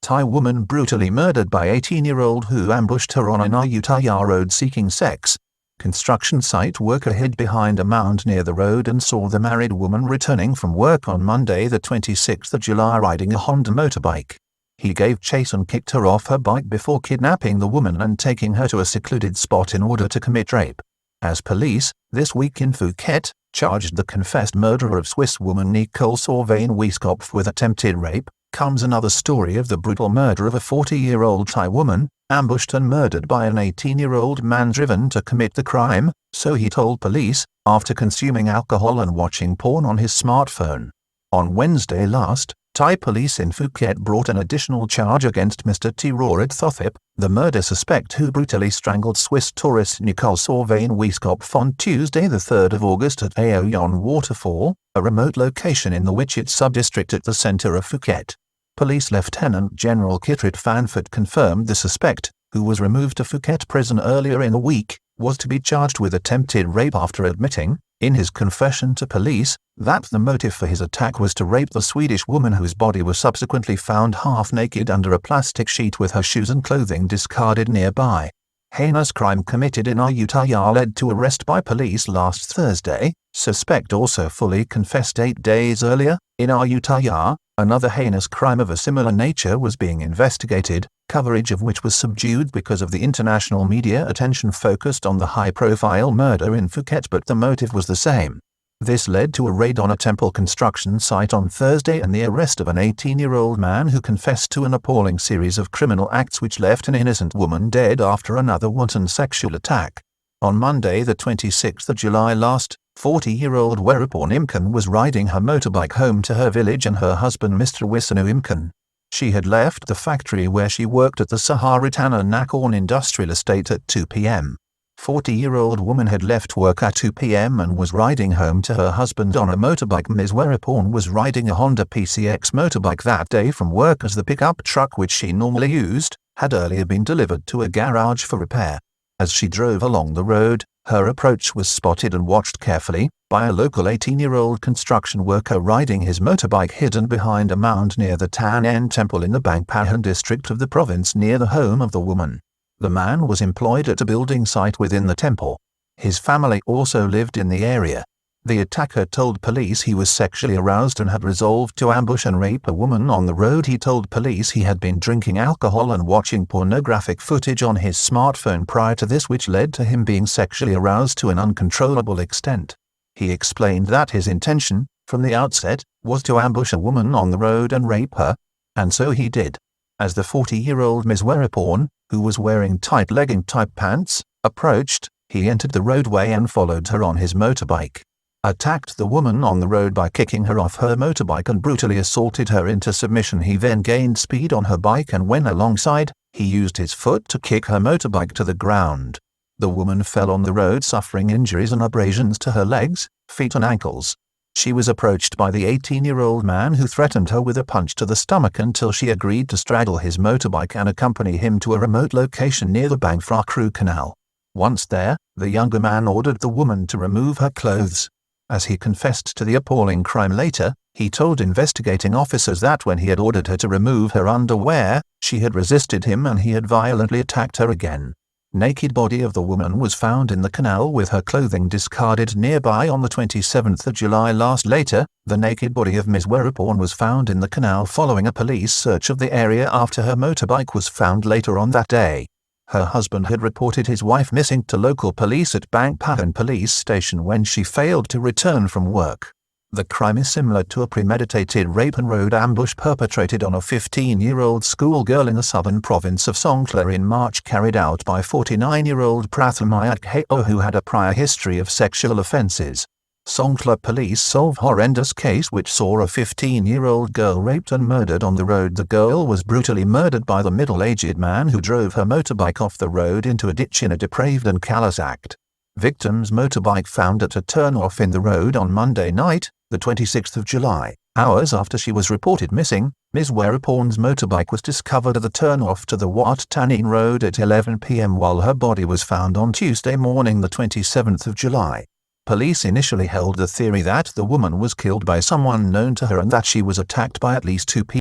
Thai woman brutally murdered by 18-year-old who ambushed her on an Ayutthaya road seeking sex. Construction site worker hid behind a mound near the road and saw the married woman returning from work on Monday the 26th of July riding a Honda motorbike. He gave chase and kicked her off her bike before kidnapping the woman and taking her to a secluded spot in order to commit rape. As police, this week in Phuket, charged the confessed murderer of Swiss woman Nicole Sauvain-Wieskopf with attempted rape, comes another story of the brutal murder of a 40-year-old Thai woman, ambushed and murdered by an 18-year-old man driven to commit the crime, so he told police, after consuming alcohol and watching porn on his smartphone. On Wednesday last, Thai police in Phuket brought an additional charge against Mr. Ayutthaya, the murder suspect who brutally strangled Swiss tourist Nicole Sauvain-Wieskopf on Tuesday the 3rd of August at Ayutthaya Waterfall, a remote location in the Wichit sub-district at the centre of Phuket. Police Lieutenant General Kitrit Fanford confirmed the suspect, who was removed to Phuket prison earlier in the week, was to be charged with attempted rape after admitting, in his confession to police, that the motive for his attack was to rape the Swedish woman whose body was subsequently found half-naked under a plastic sheet with her shoes and clothing discarded nearby. Heinous crime committed in Ayutthaya led to arrest by police last Thursday. Suspect also fully confessed 8 days earlier. In Ayutthaya, another heinous crime of a similar nature was being investigated, coverage of which was subdued because of the international media attention focused on the high-profile murder in Phuket, but the motive was the same. This led to a raid on a temple construction site on Thursday and the arrest of an 18-year-old man who confessed to an appalling series of criminal acts which left an innocent woman dead after another wanton sexual attack. On Monday the 26th of July last, 40-year-old Werapon Imkan was riding her motorbike home to her village and her husband Mr. Wisanu Imkan. She had left the factory where she worked at the Saharatana Nakorn industrial estate at 2 p.m. 40-year-old woman had left work at 2 p.m. and was riding home to her husband on a motorbike. Ms. Werapon was riding a Honda PCX motorbike that day from work as the pickup truck which she normally used had earlier been delivered to a garage for repair. As she drove along the road, her approach was spotted and watched carefully by a local 18-year-old construction worker riding his motorbike hidden behind a mound near the Tan En temple in the Bangpahan district of the province near the home of the woman. The man was employed at a building site within the temple. His family also lived in the area. The attacker told police he was sexually aroused and had resolved to ambush and rape a woman on the road. He told police he had been drinking alcohol and watching pornographic footage on his smartphone prior to this, which led to him being sexually aroused to an uncontrollable extent. He explained that his intention, from the outset, was to ambush a woman on the road and rape her, and so he did. As the 40-year-old Ms. Werapon, who was wearing tight legging-type pants, approached, he entered the roadway and followed her on his motorbike. Attacked the woman on the road by kicking her off her motorbike and brutally assaulted her into submission. He then gained speed on her bike and when alongside, he used his foot to kick her motorbike to the ground. The woman fell on the road suffering injuries and abrasions to her legs, feet and ankles. She was approached by the 18-year-old man who threatened her with a punch to the stomach until she agreed to straddle his motorbike and accompany him to a remote location near the Bang Phra Kru Canal. Once there, the younger man ordered the woman to remove her clothes. As he confessed to the appalling crime later, he told investigating officers that when he had ordered her to remove her underwear, she had resisted him and he had violently attacked her again. Naked body of the woman was found in the canal with her clothing discarded nearby on the 27th of July last. Later, the naked body of Ms. Werapon was found in the canal following a police search of the area after her motorbike was found later on that day. Her husband had reported his wife missing to local police at Bangpahan police station when she failed to return from work. The crime is similar to a premeditated rape and road ambush perpetrated on a 15-year-old schoolgirl in the southern province of Songkhla in March, carried out by 49-year-old Prathama Ayutthaya who had a prior history of sexual offences. Songkhla police solved horrendous case which saw a 15-year-old girl raped and murdered on the road. The girl was brutally murdered by the middle-aged man who drove her motorbike off the road into a ditch in a depraved and callous act. Victim's motorbike found at a turn-off in the road on Monday night, the 26th of July. Hours after she was reported missing, Ms. Werapon's motorbike was discovered at the turn-off to the Wat Tanin Road at 11 p.m. while her body was found on Tuesday morning, the 27th of July. Police initially held the theory that the woman was killed by someone known to her and that she was attacked by at least 2 people.